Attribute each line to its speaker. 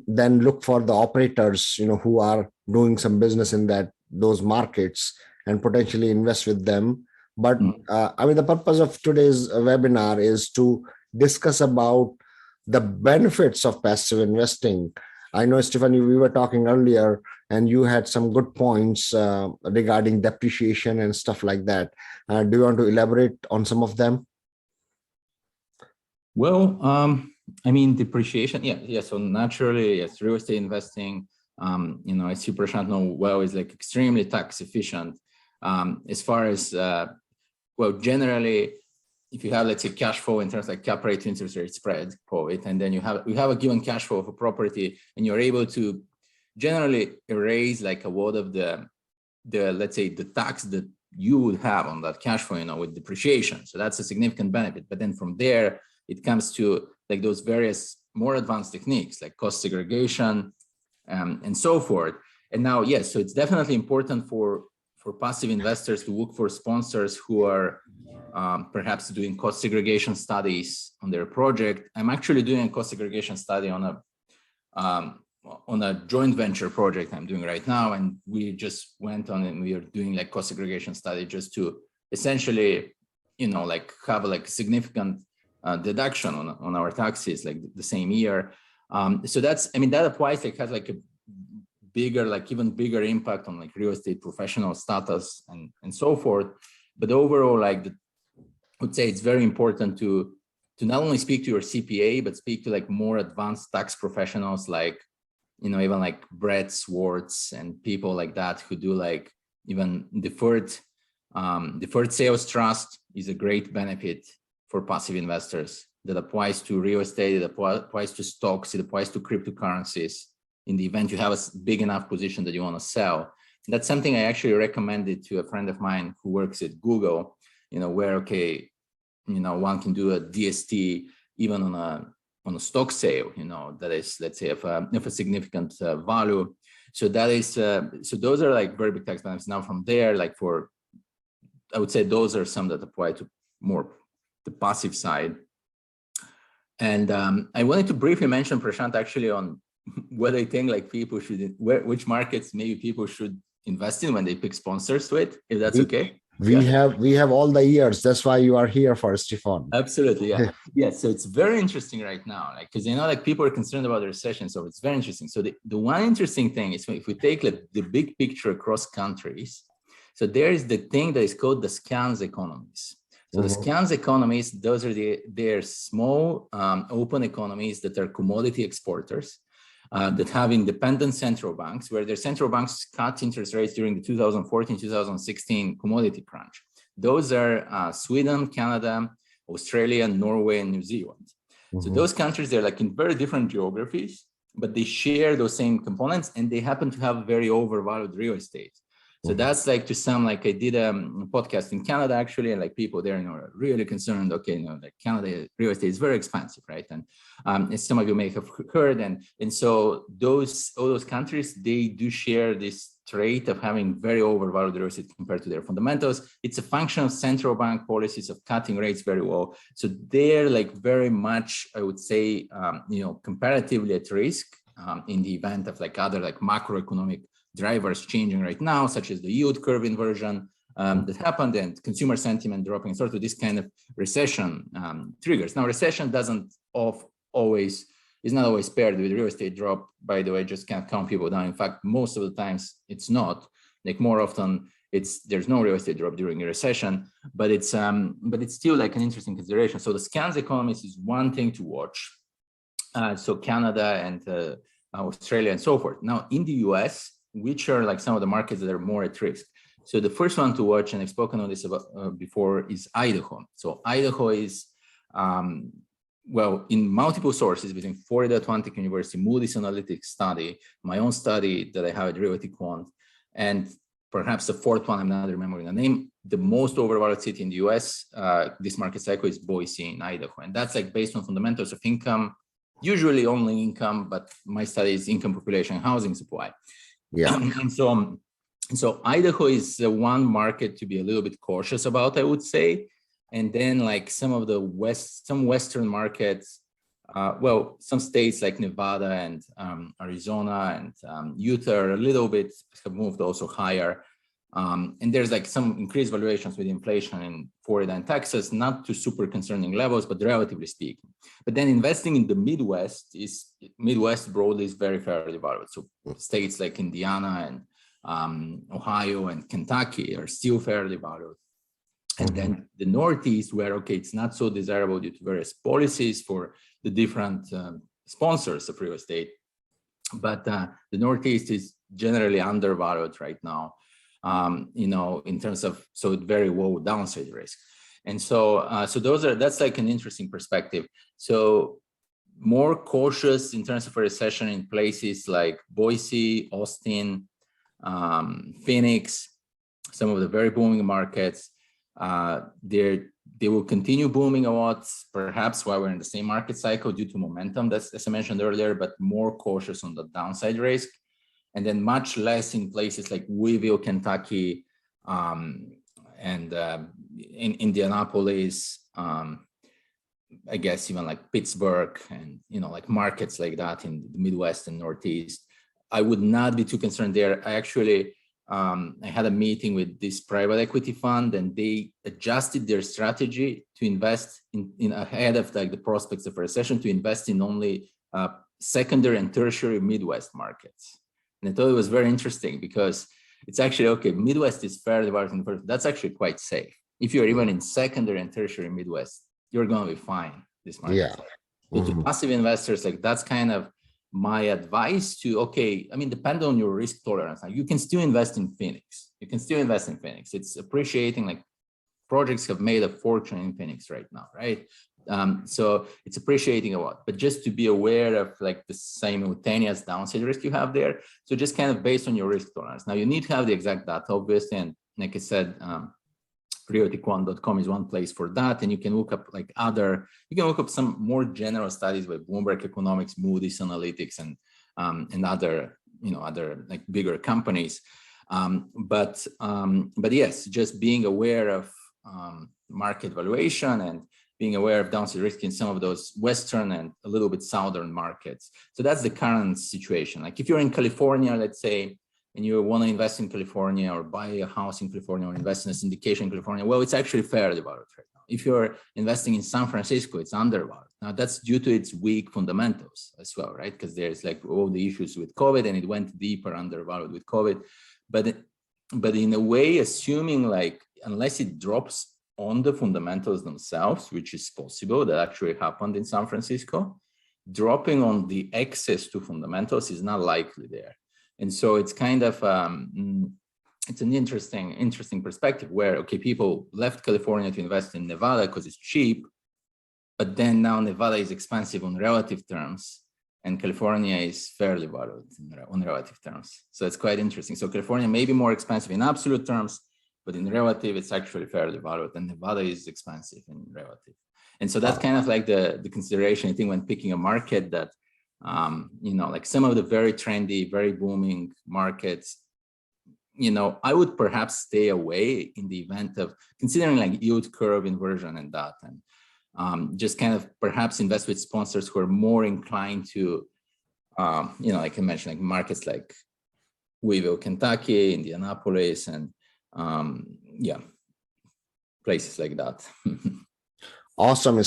Speaker 1: then look for the operators, who are doing some business in those markets and potentially invest with them. But the purpose of today's webinar is to discuss about the benefits of passive investing. I know, Stefan, we were talking earlier, and you had some good points regarding depreciation and stuff like that. Do you want to elaborate on some of them?
Speaker 2: Well, depreciation, yeah. So naturally, yes, real estate investing, as you, Prashant, know well, is like extremely tax efficient. As far as, generally, if you have, let's say, cash flow in terms of like cap rate to interest rate spread, call it, and then you have a given cash flow of a property, and you're able to generally erase like a lot of the let's say the tax that you would have on that cash flow, with depreciation. So that's a significant benefit. But then from there, it comes to like those various more advanced techniques like cost segregation and so forth. And now, yes, so it's definitely important for passive investors to look for sponsors who are perhaps doing cost segregation studies on their project. I'm actually doing a cost segregation study on a joint venture project I'm doing right now, and we just went on and we are doing like cost segregation study just to essentially, like have like significant deduction on our taxes like the same year. So that's, that applies, like has like a bigger, like even bigger impact on like real estate professional status and so forth. But overall, like I would say it's very important to not only speak to your CPA, but speak to like more advanced tax professionals, like, even like Brett Swartz and people like that who do like even deferred sales trust is a great benefit for passive investors that applies to real estate, it applies to stocks, it applies to cryptocurrencies in the event you have a big enough position that you want to sell. And that's something I actually recommended to a friend of mine who works at Google, where, okay, one can do a DST even on a stock sale, that is, let's say, of a significant value. So that is, so those are like very big tax benefits. Now from there, like I would say those are some that apply to more the passive side. And I wanted to briefly mention, Prashant, actually on what I think like people should, which markets maybe people should invest in when they pick sponsors to it, if that's okay.
Speaker 1: We have all the years. That's why you are here for, Stefan.
Speaker 2: Absolutely, yeah. Yeah, so it's very interesting right now, like, because like people are concerned about the recession, so it's very interesting. So the one interesting thing is if we take like the big picture across countries, so there is the thing that is called the scans economies. So the scans economies, those are they're small open economies that are commodity exporters that have independent central banks, where their central banks cut interest rates during the 2014-2016 commodity crunch. Those are Sweden, Canada, Australia, Norway, and New Zealand. So those countries, they're like in very different geographies, but they share those same components, and they happen to have very overvalued real estate. So that's like, to some, like I did a podcast in Canada actually, and like people there, are really concerned. Okay, like Canada real estate is very expensive, right? And as some of you may have heard, and so all those countries, they do share this trait of having very overvalued real estate compared to their fundamentals. It's a function of central bank policies of cutting rates very well. So they're like very much, I would say, comparatively at risk in the event of like other like macroeconomic drivers changing right now, such as the yield curve inversion that happened and consumer sentiment dropping, sort of this kind of recession triggers. Now, recession is not always paired with real estate drop, by the way, just can't calm people down. In fact, most of the times it's not. Like more often there's no real estate drop during a recession, but it's still like an interesting consideration. So the scans economies is one thing to watch. So Canada and Australia and so forth. Now in the US, which are like some of the markets that are more at risk. So the first one to watch, and I've spoken on this about before, is Idaho. So Idaho is, in multiple sources between Florida Atlantic University, Moody's Analytics study, my own study that I have at Realty Quant, and perhaps the fourth one, I'm not remembering the name, the most overvalued city in the US, this market cycle, is Boise in Idaho. And that's like based on fundamentals of income, usually only income, but my study is income, population, housing supply.
Speaker 1: Yeah.
Speaker 2: And so Idaho is one market to be a little bit cautious about, I would say. And then like some Western markets, well, some states like Nevada and Arizona and Utah are a little bit have moved also higher. And there's like some increased valuations with inflation in Florida and Texas, not to super concerning levels, but relatively speaking. But then investing in the Midwest broadly is very fairly valued. So states like Indiana and Ohio and Kentucky are still fairly valued. And then the Northeast, where, okay, it's not so desirable due to various policies for the different sponsors of real estate, but the Northeast is generally undervalued right now, you know, in terms of, so very low downside risk. And so, that's like an interesting perspective. So more cautious in terms of a recession in places like Boise, Austin, Phoenix, some of the very booming markets. They will continue booming a lot, perhaps while we're in the same market cycle due to momentum, that's as I mentioned earlier, but more cautious on the downside risk. And then much less in places like Louisville, Kentucky, and in Indianapolis, I guess even like Pittsburgh and, you know, like markets like that in the Midwest and Northeast. I would not be too concerned there. I actually, I had a meeting with this private equity fund, and they adjusted their strategy to invest in ahead of like the prospects of a recession, to invest in only secondary and tertiary Midwest markets. And I thought it was very interesting because it's actually, okay, Midwest is fairly valued, that's actually quite safe. If you're even in secondary and tertiary Midwest, you're going to be fine this market.
Speaker 1: Yeah.
Speaker 2: So to passive investors, like that's kind of my advice to, okay, I mean, depend on your risk tolerance. Now, you can still invest in Phoenix. You can still invest in Phoenix. It's appreciating, like projects have made a fortune in Phoenix right now, right? So it's appreciating a lot, but just to be aware of like the simultaneous downside risk you have there. So just kind of based on your risk tolerance. Now you need to have the exact data, obviously. And like I said, realtyquant.com is one place for that. And you can look up like you can look up some more general studies by Bloomberg Economics, Moody's Analytics, and other, you know, other like bigger companies. But yes, just being aware of market valuation and being aware of downside risk in some of those Western and a little bit Southern markets. So that's the current situation. Like if you're in California, let's say, and you want to invest in California or buy a house in California or invest in a syndication in California, well, it's actually fairly valued right now. If you're investing in San Francisco, it's undervalued. Now that's due to its weak fundamentals as well, right? Because there's like all the issues with COVID, and it went deeper undervalued with COVID. But in a way, assuming like, unless it drops on the fundamentals themselves, which is possible, that actually happened in San Francisco, dropping on the access to fundamentals is not likely there. And so it's kind of, it's an interesting perspective where, okay, people left California to invest in Nevada because it's cheap, but then now Nevada is expensive on relative terms, and California is fairly valued on relative terms. So it's quite interesting. So California may be more expensive in absolute terms, but in relative, it's actually fairly valued, and Nevada is expensive in relative. And so that's kind of like the consideration, I think, when picking a market, that you know, like some of the very trendy, very booming markets, you know, I would perhaps stay away in the event of considering like yield curve inversion and that, and just kind of perhaps invest with sponsors who are more inclined to, you know, like I mentioned, like markets like Louisville, Kentucky, Indianapolis, and yeah, places like that.
Speaker 1: Awesome.